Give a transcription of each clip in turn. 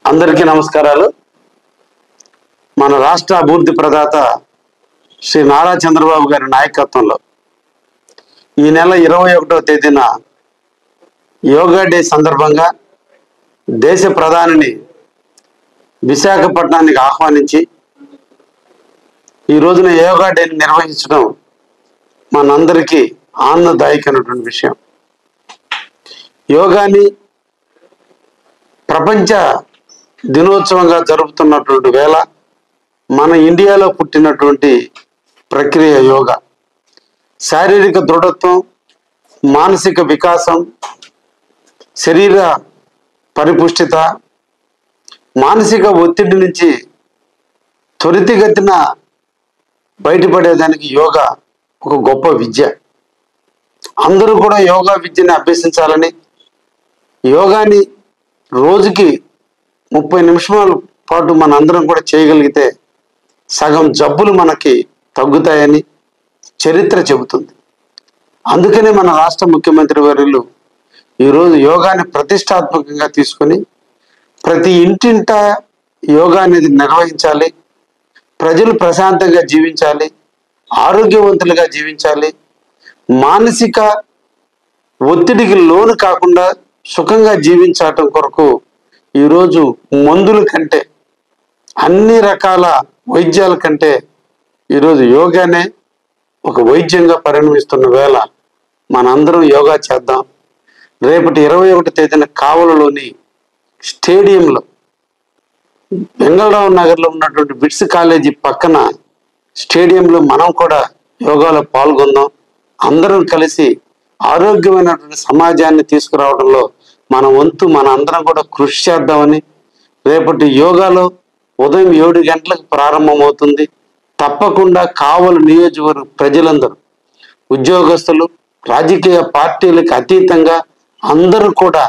అందరికీ నమస్కారాలు. మన రాష్ట్ర అభివృద్ధి ప్రదాత శ్రీ నారా చంద్రబాబు గారి నాయకత్వంలో ఈ నెల 21వ తేదీన యోగా డే సందర్భంగా దేశ ప్రధానిని విశాఖపట్నానికి ఆహ్వానించి ఈ రోజున యోగా డేని నిర్వహించడం మనందరికీ ఆనందదాయకమైనటువంటి విషయం. యోగాని ప్రపంచ దినోత్సవంగా జరుపుతున్నటువంటి వేళ మన ఇండియాలో పుట్టినటువంటి ప్రక్రియ యోగా శారీరక దృఢత్వం, మానసిక వికాసం, శరీర పరిపుష్టిత, మానసిక ఒత్తిడి నుంచి త్వరితగతిన బయటపడేదానికి యోగా ఒక గొప్ప విద్య. అందరూ కూడా యోగా విద్యని అభ్యసించాలని, యోగాని రోజుకి 30 నిమిషాల పాటు మన అందరం కూడా చేయగలిగితే సగం జబ్బులు మనకి తగ్గుతాయని చరిత్ర చెబుతుంది. అందుకనే మన రాష్ట్ర ముఖ్యమంత్రి వర్యులు ఈరోజు యోగాని ప్రతిష్టాత్మకంగా తీసుకొని ప్రతి ఇంటింట యోగా అనేది నిర్వహించాలి, ప్రజలు ప్రశాంతంగా జీవించాలి, ఆరోగ్యవంతులుగా జీవించాలి, మానసిక ఒత్తిడికి లోను కాకుండా సుఖంగా జీవించటం కొరకు ఈరోజు మందుల కంటే, అన్ని రకాల వైద్యాల కంటే ఈరోజు యోగానే ఒక వైద్యంగా పరిణమిస్తున్న వేళ మనందరం యోగా చేద్దాం. రేపటి 21వ తేదీన కావలిలోని స్టేడియంలో, వెంగళరావు నగర్లో ఉన్నటువంటి బిట్స్ కాలేజీ పక్కన స్టేడియంలో మనం కూడా యోగాలో పాల్గొందాం. అందరం కలిసి ఆరోగ్యమైనటువంటి సమాజాన్ని తీసుకురావడంలో మన వంతు మన అందరం కూడా కృషి చేద్దామని, రేపటి యోగాలో ఉదయం 7 గంటలకు ప్రారంభమవుతుంది. తప్పకుండా కావలి నియోజకవర్గ ప్రజలందరూ, ఉద్యోగస్తులు, రాజకీయ పార్టీలకు అతీతంగా అందరూ కూడా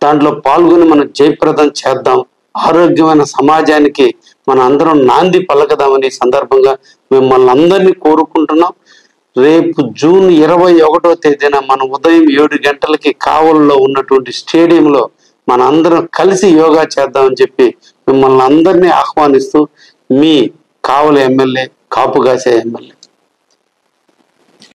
దాంట్లో పాల్గొని మనం జయప్రదం చేద్దాం. ఆరోగ్యమైన సమాజానికి మన అందరం నాంది పలకదామని సందర్భంగా మిమ్మల్ని అందరినీ కోరుకుంటున్నాం. రేపు జూన్ 21వ తేదీన మనం ఉదయం 7 గంటలకి కావలిలో ఉన్నటువంటి స్టేడియంలో మన అందరం కలిసి యోగా చేద్దామని చెప్పి మిమ్మల్ని అందరినీ ఆహ్వానిస్తూ మీ కావలి ఎమ్మెల్యే, కాపుగాసే ఎమ్మెల్యే.